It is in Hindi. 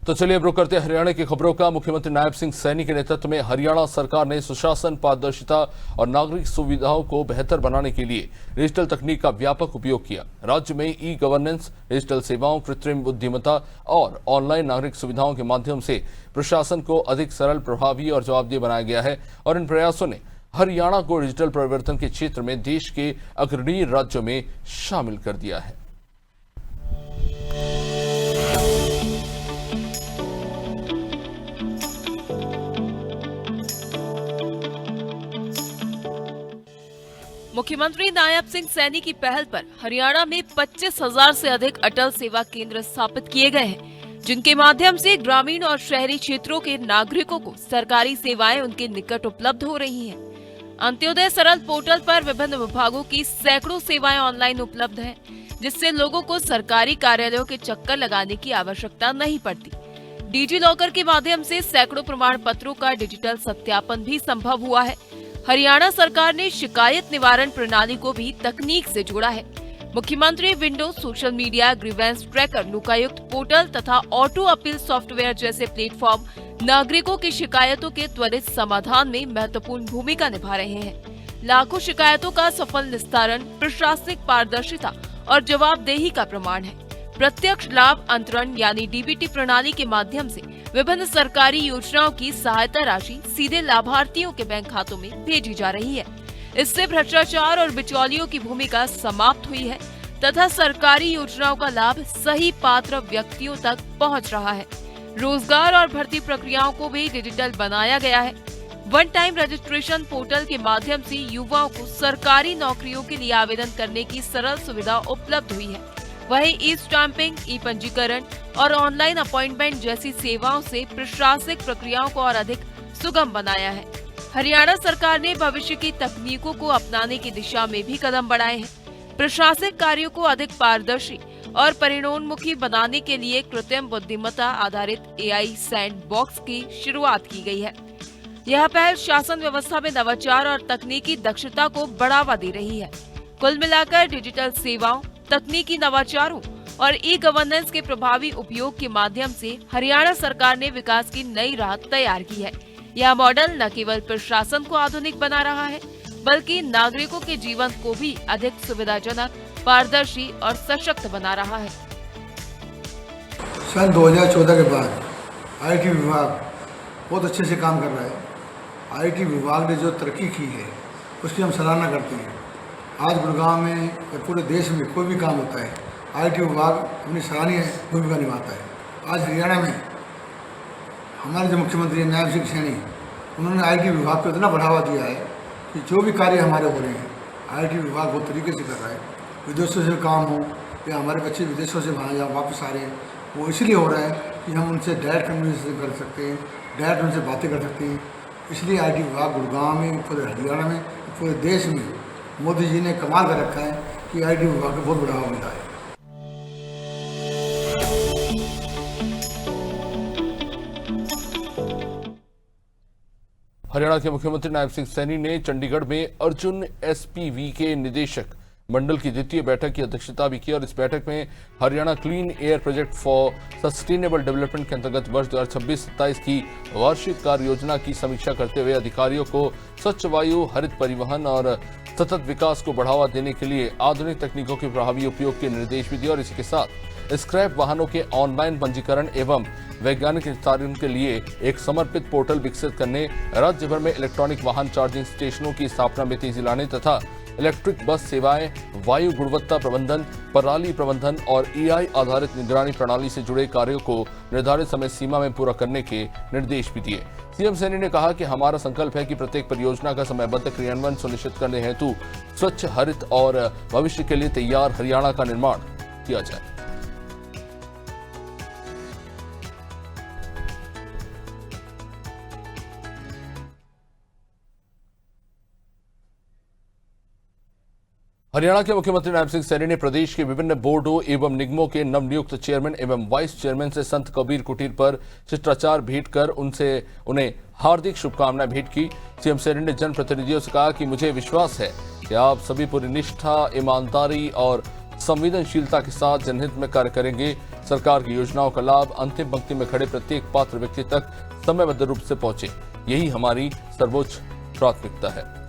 तो चलिए अब रुक करते हैं हरियाणा की खबरों का। मुख्यमंत्री नायब सिंह सैनी के नेतृत्व में हरियाणा सरकार ने सुशासन, पारदर्शिता और नागरिक सुविधाओं को बेहतर बनाने के लिए डिजिटल तकनीक का व्यापक उपयोग किया। राज्य में ई गवर्नेंस, डिजिटल सेवाओं, कृत्रिम बुद्धिमत्ता और ऑनलाइन नागरिक सुविधाओं के माध्यम से प्रशासन को अधिक सरल, प्रभावी और जवाबदेह बनाया गया है और इन प्रयासों ने हरियाणा को डिजिटल परिवर्तन के क्षेत्र में देश के अग्रणी राज्यों में शामिल कर दिया है। मुख्यमंत्री नायब सिंह सैनी की पहल पर हरियाणा में 25,000 से अधिक अटल सेवा केंद्र स्थापित किए गए हैं, जिनके माध्यम से ग्रामीण और शहरी क्षेत्रों के नागरिकों को सरकारी सेवाएं उनके निकट उपलब्ध हो रही हैं। अंत्योदय सरल पोर्टल पर विभिन्न विभागों की सैकड़ों सेवाएं ऑनलाइन उपलब्ध हैं, जिससे लोगों को सरकारी कार्यालयों के चक्कर लगाने की आवश्यकता नहीं पड़ती। डिजी लॉकर के माध्यम से सैकड़ों प्रमाण पत्रों का डिजिटल सत्यापन भी संभव हुआ है। हरियाणा सरकार ने शिकायत निवारण प्रणाली को भी तकनीक से जोड़ा है। मुख्यमंत्री window, social media, grievance tracker, Lokayukta portal तथा ऑटो अपील सॉफ्टवेयर जैसे प्लेटफॉर्म नागरिकों की शिकायतों के त्वरित समाधान में महत्वपूर्ण भूमिका निभा रहे हैं। लाखों शिकायतों का सफल निस्तारण प्रशासनिक पारदर्शिता और जवाबदेही का प्रमाण है। प्रत्यक्ष लाभ अंतरण यानी डीबीटी प्रणाली के माध्यम से विभिन्न सरकारी योजनाओं की सहायता राशि सीधे लाभार्थियों के बैंक खातों में भेजी जा रही है। इससे भ्रष्टाचार और बिचौलियों की भूमिका समाप्त हुई है तथा सरकारी योजनाओं का लाभ सही पात्र व्यक्तियों तक पहुंच रहा है। रोजगार और भर्ती प्रक्रियाओं को भी डिजिटल बनाया गया है। वन टाइम रजिस्ट्रेशन पोर्टल के माध्यम से युवाओं को सरकारी नौकरियों के लिए आवेदन करने की सरल सुविधा उपलब्ध हुई है। वहीं ई स्टैंपिंग, ई पंजीकरण और ऑनलाइन अपॉइंटमेंट जैसी सेवाओं से प्रशासनिक प्रक्रियाओं को और अधिक सुगम बनाया है। हरियाणा सरकार ने भविष्य की तकनीकों को अपनाने की दिशा में भी कदम बढ़ाए हैं। प्रशासनिक कार्यों को अधिक पारदर्शी और परिणामोन्मुखी बनाने के लिए कृत्रिम बुद्धिमत्ता आधारित एआई सैंडबॉक्स की शुरुआत की गई है। यह पहल शासन व्यवस्था में नवाचार और तकनीकी दक्षता को बढ़ावा दे रही है। कुल मिलाकर डिजिटल सेवाओं, तकनीकी नवाचारों और ई गवर्नेंस के प्रभावी उपयोग के माध्यम से हरियाणा सरकार ने विकास की नई राह तैयार की है। यह मॉडल न केवल प्रशासन को आधुनिक बना रहा है, बल्कि नागरिकों के जीवन को भी अधिक सुविधाजनक, पारदर्शी और सशक्त बना रहा है। सन 2014 के बाद आईटी विभाग बहुत अच्छे से काम कर रहा है। आईटी विभाग ने जो तरक्की की है उसकी हम सराहना करते हैं। आज गुड़गांव में या पूरे देश में कोई भी काम होता है, आईटी विभाग अपनी सराहनीय भूमिका निभाता है। आज हरियाणा में हमारे जो मुख्यमंत्री नायब सिंह सैनी, उन्होंने आईटी विभाग को इतना बढ़ावा दिया है कि जो भी कार्य हमारे हो रहे हैं, आईटी विभाग बहुत तरीके से कर रहा है। विदेशों से काम हो या हमारे बच्चे विदेशों से वहाँ वापस आ रहे हैं, वो इसलिए हो रहा है कि हम उनसे डायरेक्ट कम्युनिकेशन कर सकते हैं, डायरेक्ट उनसे बातें कर सकते हैं। इसलिए आईटी विभाग गुड़गांव में, पूरे हरियाणा में, पूरे देश में मोदी जी ने कमाल कर रखा है कि आईटी विभाग को बहुत बढ़ावा मिला है। हरियाणा के मुख्यमंत्री नायब सिंह सैनी ने चंडीगढ़ में अर्जुन एसपीवी के निदेशक मंडल की द्वितीय बैठक की अध्यक्षता भी की और इस बैठक में Haryana clean air project for sustainable development के अंतर्गत वर्ष 2026-27 की वार्षिक कार्य योजना की समीक्षा करते हुए अधिकारियों को स्वच्छ वायु, हरित परिवहन और सतत विकास को बढ़ावा देने के लिए आधुनिक तकनीकों के प्रभावी उपयोग के निर्देश भी दिए और इसी के साथ स्क्रैप वाहनों के ऑनलाइन पंजीकरण एवं वैज्ञानिक निस्तारण के लिए एक समर्पित पोर्टल विकसित करने, राज्य भर में इलेक्ट्रॉनिक वाहन चार्जिंग स्टेशनों की स्थापना में तेजी लाने तथा इलेक्ट्रिक बस सेवाएं, वायु गुणवत्ता प्रबंधन, पराली प्रबंधन और एआई आधारित निगरानी प्रणाली से जुड़े कार्यों को निर्धारित समय सीमा में पूरा करने के निर्देश भी दिए। सीएम सैनी ने कहा कि हमारा संकल्प है कि प्रत्येक परियोजना का समयबद्ध क्रियान्वयन सुनिश्चित करने हेतु स्वच्छ, हरित और भविष्य के लिए तैयार हरियाणा का निर्माण किया जाए। हरियाणा के मुख्यमंत्री नायब सिंह सैनी ने प्रदेश के विभिन्न बोर्डों एवं निगमों के नवनियुक्त चेयरमैन एवं वाइस चेयरमैन से संत कबीर कुटीर पर शिष्टाचार भेंट कर उन्हें हार्दिक शुभकामनाएं भेंट की। सीएम सैनी ने जनप्रतिनिधियों से कहा कि मुझे विश्वास है कि आप सभी पूरी निष्ठा, ईमानदारी और संवेदनशीलता के साथ जनहित में कार्य करेंगे। सरकार की योजनाओं का लाभ अंतिम पंक्ति में खड़े प्रत्येक पात्र व्यक्ति तक समयबद्ध रूप से पहुंचे, यही हमारी सर्वोच्च प्राथमिकता है।